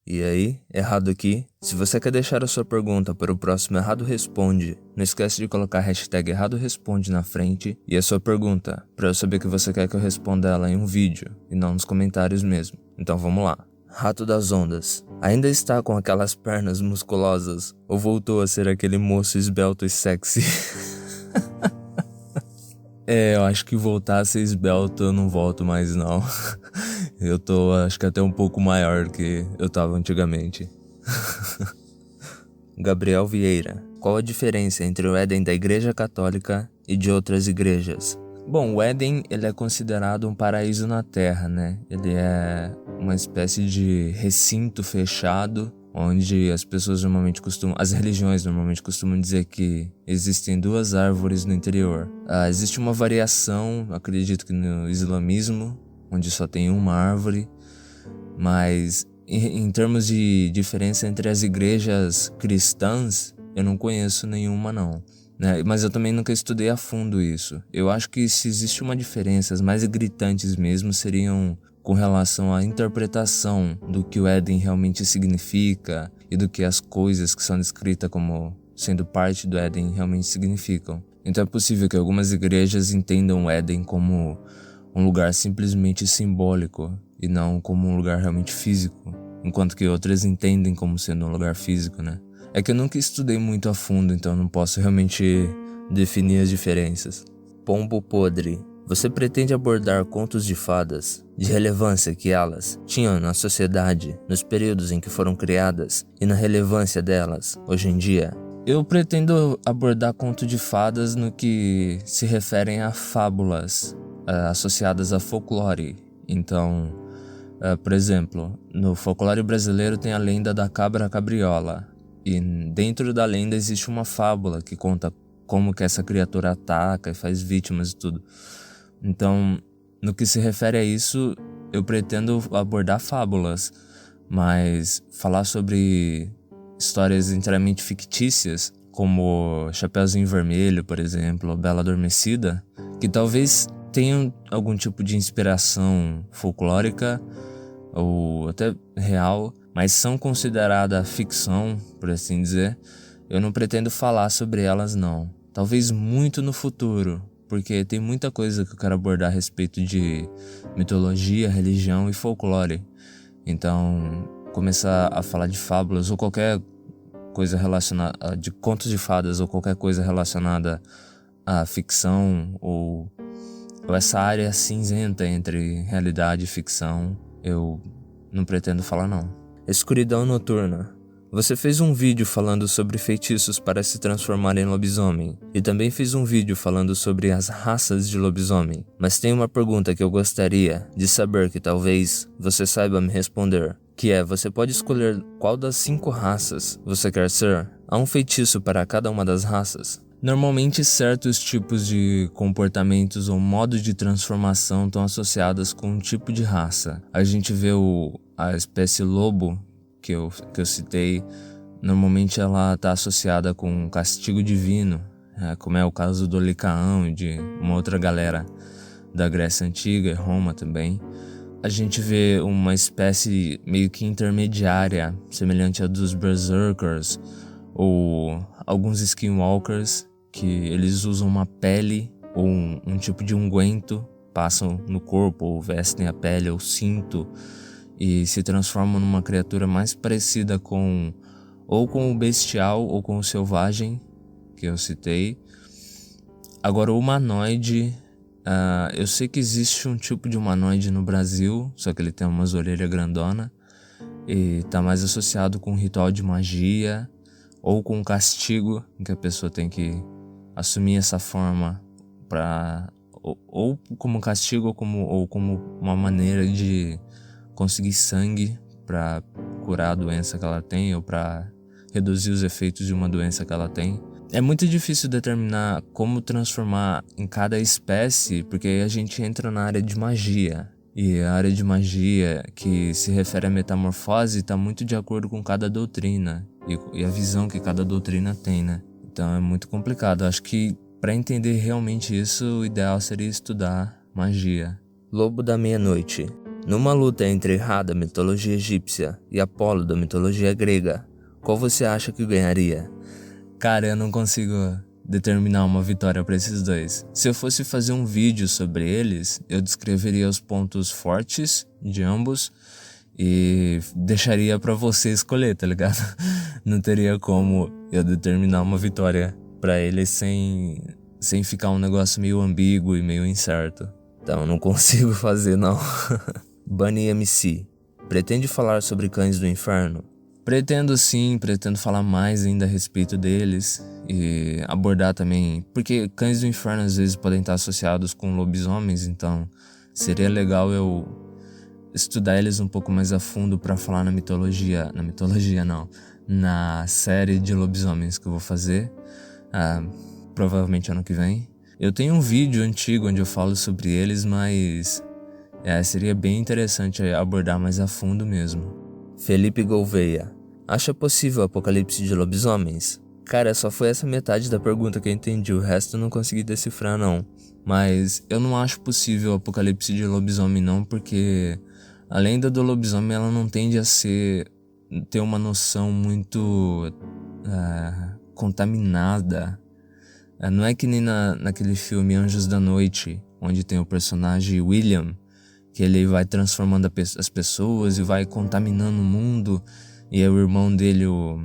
E aí, errado aqui? Se você quer deixar a sua pergunta para o próximo Errado Responde, não esquece de colocar a hashtag Errado Responde na frente e a sua pergunta, para eu saber que você quer que eu responda ela em um vídeo e não nos comentários mesmo. Então vamos lá. Rato das Ondas. Ainda está com aquelas pernas musculosas ou voltou a ser aquele moço esbelto e sexy? Eu acho que voltar a ser esbelto eu não volto mais não. Eu tô, acho que até um pouco maior do que eu tava antigamente. Gabriel Vieira. Qual a diferença entre o Éden da Igreja Católica e de outras igrejas? Bom, o Éden, ele é considerado um paraíso na Terra, né? Ele é uma espécie de recinto fechado, onde as pessoas as religiões normalmente costumam dizer que existem 2 árvores no interior. Existe uma variação, acredito que no islamismo, onde só tem uma árvore, mas em termos de diferença entre as igrejas cristãs, eu não conheço nenhuma não, né? Mas eu também nunca estudei a fundo isso. Eu acho que se existe uma diferença, as mais gritantes mesmo seriam com relação à interpretação do que o Éden realmente significa e do que as coisas que são descritas como sendo parte do Éden realmente significam. Então é possível que algumas igrejas entendam o Éden como um lugar simplesmente simbólico e não como um lugar realmente físico, enquanto que outras entendem como sendo um lugar físico, né? É que eu nunca estudei muito a fundo, então não posso realmente definir as diferenças. Pombo Podre. Você pretende abordar contos de fadas, de relevância que elas tinham na sociedade, nos períodos em que foram criadas e na relevância delas hoje em dia? Eu pretendo abordar contos de fadas no que se referem a fábulas associadas a folclore. Então, por exemplo, no folclore brasileiro tem a lenda da cabra cabriola. E dentro da lenda existe uma fábula que conta como que essa criatura ataca e faz vítimas e tudo. Então, no que se refere a isso, eu pretendo abordar fábulas, mas falar sobre histórias inteiramente fictícias, como Chapeuzinho Vermelho, por exemplo, ou Bela Adormecida, que talvez tenham algum tipo de inspiração folclórica ou até real, mas são consideradas ficção, por assim dizer. Eu não pretendo falar sobre elas não. Talvez muito no futuro, porque tem muita coisa que eu quero abordar a respeito de mitologia, religião e folclore. Então, começar a falar de fábulas ou qualquer coisa relacionada, de contos de fadas ou qualquer coisa relacionada à ficção ou essa área cinzenta entre realidade e ficção, eu não pretendo falar não. Escuridão Noturna. Você fez um vídeo falando sobre feitiços para se transformar em lobisomem, e também fez um vídeo falando sobre as raças de lobisomem, mas tem uma pergunta que eu gostaria de saber que talvez você saiba me responder, que é: você pode escolher qual das 5 raças você quer ser? Há um feitiço para cada uma das raças? Normalmente certos tipos de comportamentos ou modos de transformação estão associados com um tipo de raça. A gente vê a espécie lobo, que eu citei, normalmente ela está associada com um castigo divino, como é o caso do Licaão e de uma outra galera da Grécia Antiga e Roma também. A gente vê uma espécie meio que intermediária, semelhante à dos Berserkers, ou alguns Skinwalkers, que eles usam uma pele ou um tipo de unguento, passam no corpo ou vestem a pele ou cinto e se transformam numa criatura mais parecida com o bestial ou com o selvagem, que eu citei. Agora, o humanoide, eu sei que existe um tipo de humanoide no Brasil, só que ele tem umas orelhas grandona e tá mais associado com um ritual de magia ou com um castigo, em que a pessoa tem que assumir essa forma ou como castigo ou como uma maneira de conseguir sangue para curar a doença que ela tem ou para reduzir os efeitos de uma doença que ela tem. É muito difícil determinar como transformar em cada espécie, porque aí a gente entra na área de magia. E a área de magia que se refere à metamorfose está muito de acordo com cada doutrina e a visão que cada doutrina tem, né? Então é muito complicado. Acho que para entender realmente isso, o ideal seria estudar magia. Lobo da Meia-Noite. Numa luta entre Ra da mitologia egípcia e Apolo da mitologia grega, qual você acha que ganharia? Cara, eu não consigo determinar uma vitória para esses dois. Se eu fosse fazer um vídeo sobre eles, eu descreveria os pontos fortes de ambos e deixaria pra você escolher, tá ligado? Não teria como eu determinar uma vitória pra eles sem ficar um negócio meio ambíguo e meio incerto. Então eu não consigo fazer, não. Bunny MC, pretende falar sobre Cães do Inferno? Pretendo sim, pretendo falar mais ainda a respeito deles e abordar também, porque Cães do Inferno às vezes podem estar associados com lobisomens, então seria legal eu estudar eles um pouco mais a fundo pra falar na série de lobisomens que eu vou fazer, provavelmente ano que vem. Eu tenho um vídeo antigo onde eu falo sobre eles, mas seria bem interessante abordar mais a fundo mesmo. Felipe Gouveia, acha possível o apocalipse de lobisomens? Cara, só foi essa metade da pergunta que eu entendi, o resto eu não consegui decifrar não. Mas eu não acho possível o apocalipse de lobisomem não, porque a lenda do lobisomem ela não tende a ter uma noção muito contaminada. Não é que nem naquele filme Anjos da Noite, onde tem o personagem William, que ele vai transformando as pessoas e vai contaminando o mundo, e é o irmão dele, o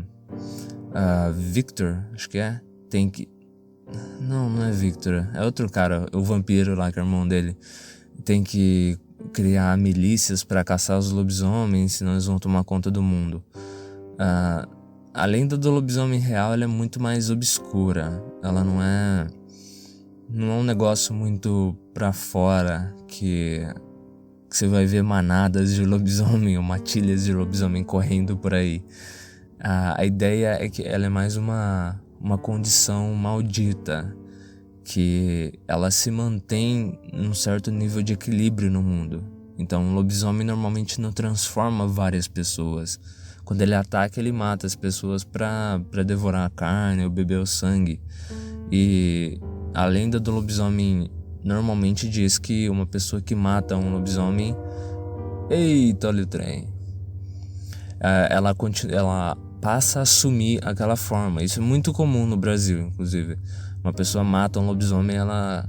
Victor, acho que tem que... Não é Victor, é outro cara, o vampiro lá que é o irmão dele, tem que criar milícias pra caçar os lobisomens, senão eles vão tomar conta do mundo. A lenda do lobisomem real ela é muito mais obscura, ela não é um negócio muito pra fora que você vai ver manadas de lobisomem ou matilhas de lobisomem correndo por aí. A ideia é que ela é mais uma condição maldita, que ela se mantém num certo nível de equilíbrio no mundo. Então o lobisomem normalmente não transforma várias pessoas. Quando ele ataca, ele mata as pessoas pra devorar a carne ou beber o sangue. E a lenda do lobisomem normalmente diz que uma pessoa que mata um lobisomem... Eita, olha o trem. Ela passa a assumir aquela forma. Isso é muito comum no Brasil, inclusive. Uma pessoa mata um lobisomem, ela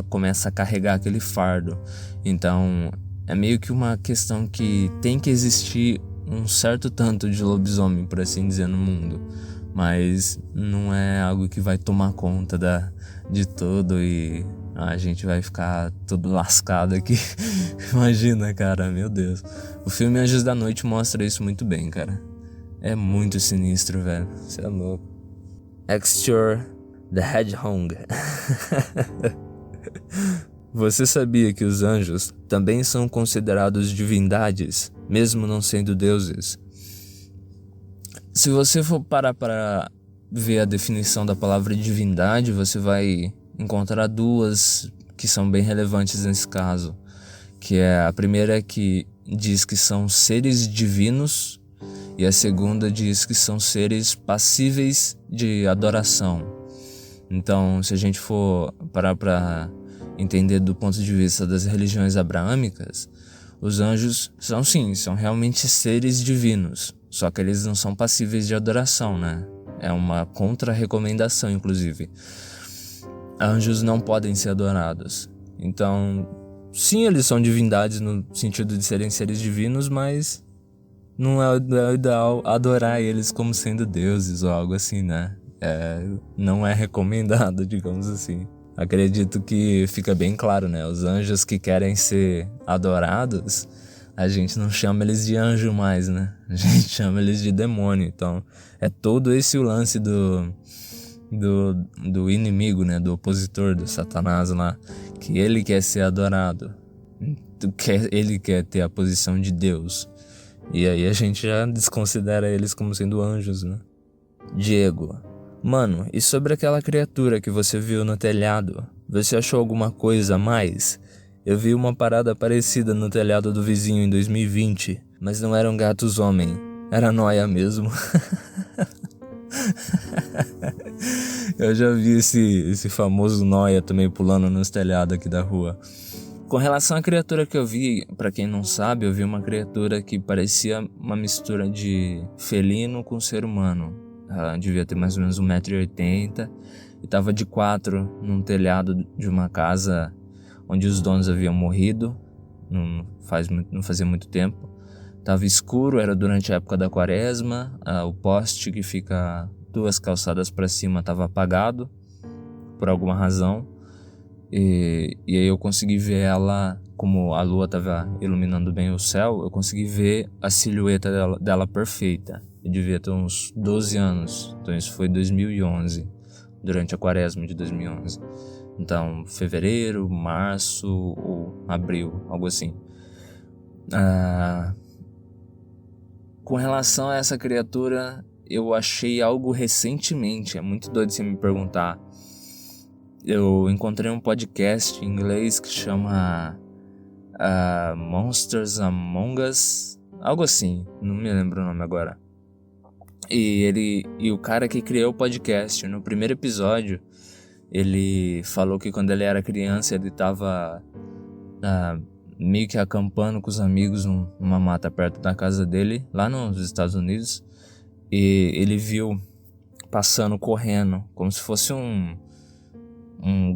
começa a carregar aquele fardo. Então, é meio que uma questão que tem que existir um certo tanto de lobisomem, por assim dizer, no mundo. Mas não é algo que vai tomar conta de tudo e a gente vai ficar todo lascado aqui. Imagina, cara, meu Deus. O filme Anjos da Noite mostra isso muito bem, cara. É muito sinistro, velho. Você é louco. Exture the Hedgehog. Você sabia que os anjos também são considerados divindades, mesmo não sendo deuses? Se você for parar para ver a definição da palavra divindade, você vai encontrar duas que são bem relevantes nesse caso. Que a primeira é que diz que são seres divinos e a segunda diz que são seres passíveis de adoração. Então, se a gente for parar para entender do ponto de vista das religiões abraâmicas, os anjos são realmente seres divinos, só que eles não são passíveis de adoração, né? É uma contra-recomendação, inclusive. Anjos não podem ser adorados. Então, sim, eles são divindades no sentido de serem seres divinos, mas não é o ideal adorar eles como sendo deuses ou algo assim, né? Não é recomendado, digamos assim. Acredito que fica bem claro, né? Os anjos que querem ser adorados, a gente não chama eles de anjo mais, né? A gente chama eles de demônio. Então, é todo esse o lance do inimigo, né? Do opositor, do Satanás lá. Que ele quer ser adorado. Ele quer ter a posição de Deus. E aí a gente já desconsidera eles como sendo anjos, né? Diego: mano, e sobre aquela criatura que você viu no telhado? Você achou alguma coisa a mais? Eu vi uma parada parecida no telhado do vizinho em 2020, mas não eram gatos homem, era nóia mesmo. Eu já vi esse famoso nóia também pulando nos telhados aqui da rua. Com relação à criatura que eu vi, pra quem não sabe, eu vi uma criatura que parecia uma mistura de felino com ser humano. Ela devia ter mais ou menos 1,80 m e tava de 4 num telhado de uma casa onde os donos haviam morrido, não fazia muito tempo. Tava escuro, era durante a época da quaresma, o poste que fica 2 calçadas para cima tava apagado, por alguma razão. E aí eu consegui ver ela, como a lua tava iluminando bem o céu, eu consegui ver a silhueta dela perfeita. Eu devia ter uns 12 anos, então isso foi 2011, durante a quaresma de 2011. Então, fevereiro, março ou abril, algo assim. Com relação a essa criatura, eu achei algo recentemente, é muito doido você me perguntar. Eu encontrei um podcast em inglês que chama Monsters Among Us, algo assim, não me lembro o nome agora. E o cara que criou o podcast, no primeiro episódio, ele falou que quando ele era criança ele tava meio que acampando com os amigos numa mata perto da casa dele, lá nos Estados Unidos, e ele viu passando, correndo, como se fosse um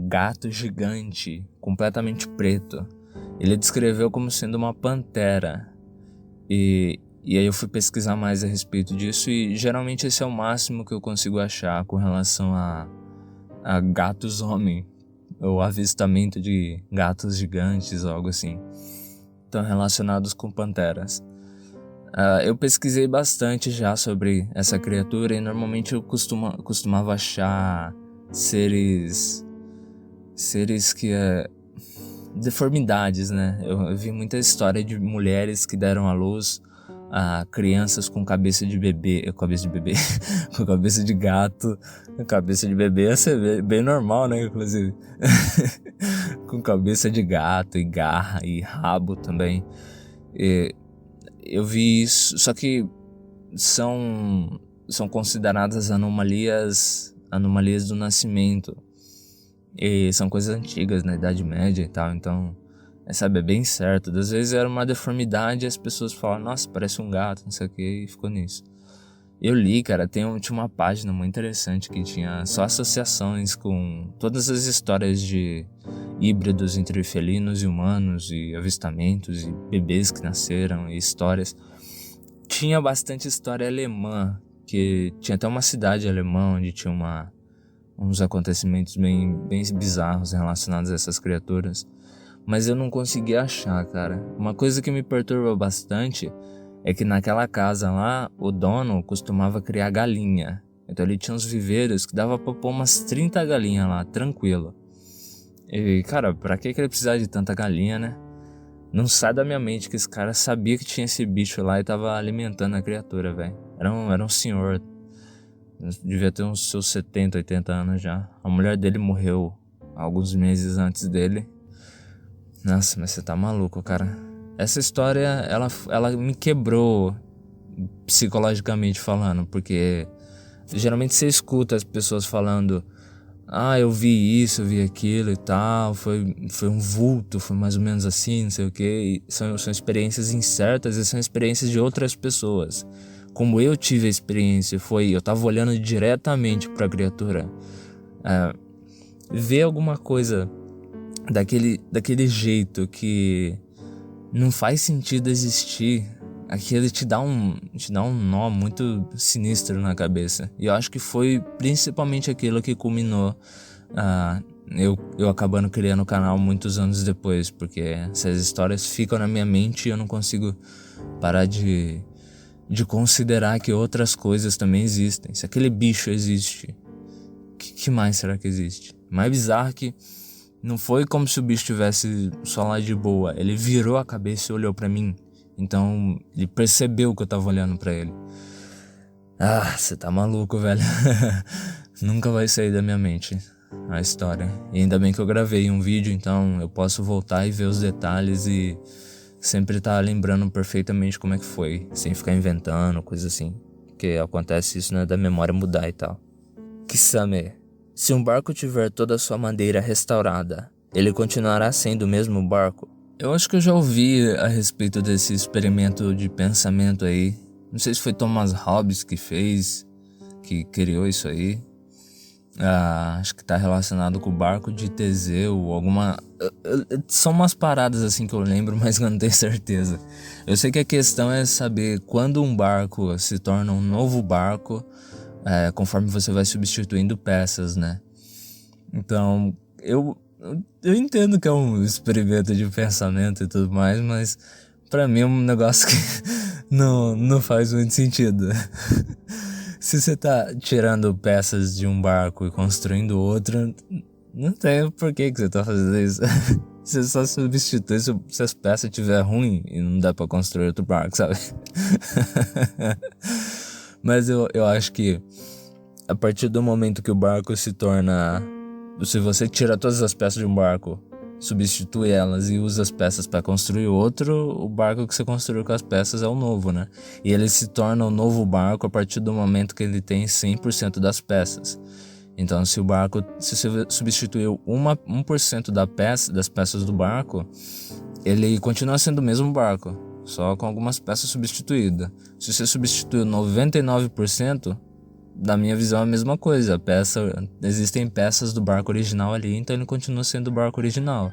gato gigante, completamente preto. Ele descreveu como sendo uma pantera. E aí eu fui pesquisar mais a respeito disso, e geralmente esse é o máximo que eu consigo achar com relação a gatos homem, ou avistamento de gatos gigantes ou algo assim, estão relacionados com panteras. Eu pesquisei bastante já sobre essa criatura, e normalmente eu costumava achar seres que deformidades, né? Eu vi muita história de mulheres que deram à luz a crianças com cabeça de bebê, com cabeça de gato. Cabeça de bebê ia ser bem normal, né? Inclusive, com cabeça de gato e garra e rabo também. Eu vi isso, só que são consideradas anomalias do nascimento. E são coisas antigas, na Idade Média e tal, então, é bem certo. Às vezes era uma deformidade e as pessoas falavam, nossa, parece um gato, não sei o que, e ficou nisso. Eu li, cara, tinha uma página muito interessante que tinha só associações com todas as histórias de híbridos entre felinos e humanos, e avistamentos, e bebês que nasceram, e histórias. Tinha bastante história alemã, que tinha até uma cidade alemã onde tinha uns acontecimentos bem bizarros relacionados a essas criaturas. Mas eu não consegui achar, cara. Uma coisa que me perturba bastante é que naquela casa lá, o dono costumava criar galinha. Então ele tinha uns viveiros que dava pra pôr umas 30 galinhas lá, tranquilo. E, cara, pra que ele precisava de tanta galinha, né? Não sai da minha mente que esse cara sabia que tinha esse bicho lá e tava alimentando a criatura, velho. Era um senhor. Devia ter uns seus 70, 80 anos já. A mulher dele morreu alguns meses antes dele. Nossa, mas você tá maluco, cara. Essa história, ela me quebrou psicologicamente falando, porque geralmente você escuta as pessoas falando, eu vi isso, eu vi aquilo e tal, foi um vulto, foi mais ou menos assim, não sei o que. São experiências incertas e são experiências de outras pessoas. Como eu tive a experiência, eu tava olhando diretamente pra criatura. Ver alguma coisa daquele jeito que não faz sentido existir, aquilo te dá um nó muito sinistro na cabeça. E eu acho que foi principalmente aquilo que culminou eu acabando criando o canal muitos anos depois, porque essas histórias ficam na minha mente e eu não consigo parar de considerar que outras coisas também existem. Se aquele bicho existe, que mais será que existe? Mais bizarro que não foi como se o bicho estivesse só lá de boa. Ele virou a cabeça e olhou pra mim. Então ele percebeu que eu tava olhando pra ele. Você tá maluco, velho. Nunca vai sair da minha mente a história. E ainda bem que eu gravei um vídeo, então eu posso voltar e ver os detalhes e sempre tá lembrando perfeitamente como é que foi, sem ficar inventando, coisa assim. Porque acontece isso, né, da memória mudar e tal. Kisame. Se um barco tiver toda a sua madeira restaurada, ele continuará sendo o mesmo barco? Eu acho que eu já ouvi a respeito desse experimento de pensamento aí. Não sei se foi Thomas Hobbes que fez, que criou isso aí. Acho que tá relacionado com o barco de Teseu, alguma... São umas paradas assim que eu lembro, mas eu não tenho certeza. Eu sei que a questão é saber quando um barco se torna um novo barco, conforme você vai substituindo peças, né? Então, eu entendo que é um experimento de pensamento e tudo mais, mas pra mim é um negócio que não faz muito sentido. Se você tá tirando peças de um barco e construindo outro, não tem por que você tá fazendo isso. Você só substitui se as peças estiver ruim e não dá pra construir outro barco, sabe? Mas eu acho que a partir do momento que o barco se torna... Se você tira todas as peças de um barco, substitui elas e usa as peças para construir outro, o barco que você construiu com as peças é o novo, né? E ele se torna um novo barco a partir do momento que ele tem 100% das peças. Então, se você substituiu 1% das peças do barco, ele continua sendo o mesmo barco, só com algumas peças substituídas. Se você substituiu 99%, da minha visão é a mesma coisa. Existem peças do barco original ali, então ele continua sendo o barco original.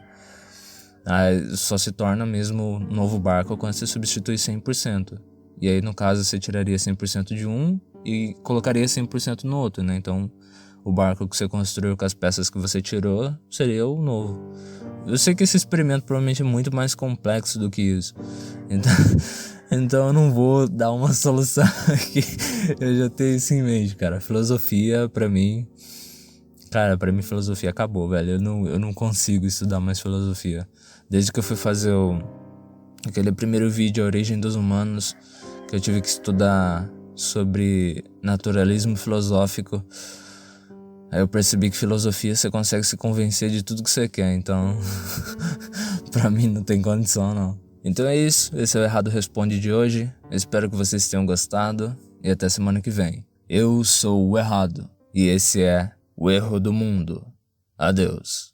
Aí só se torna mesmo novo barco quando você substitui 100%. E aí no caso você tiraria 100% de um e colocaria 100% no outro, né? Então o barco que você construiu com as peças que você tirou seria o novo. Eu sei que esse experimento provavelmente é muito mais complexo do que isso. Então eu não vou dar uma solução aqui. Eu já tenho isso em mente, cara. Filosofia, pra mim... Cara, pra mim filosofia acabou, velho. Eu não consigo estudar mais filosofia. Desde que eu fui fazer aquele primeiro vídeo, A Origem dos Humanos, que eu tive que estudar sobre naturalismo filosófico. Aí eu percebi que filosofia você consegue se convencer de tudo que você quer. Então, pra mim não tem condição, não. Então é isso, esse é o Errado Responde de hoje. Eu espero que vocês tenham gostado e até semana que vem. Eu sou o Errado e esse é o Erro do Mundo. Adeus.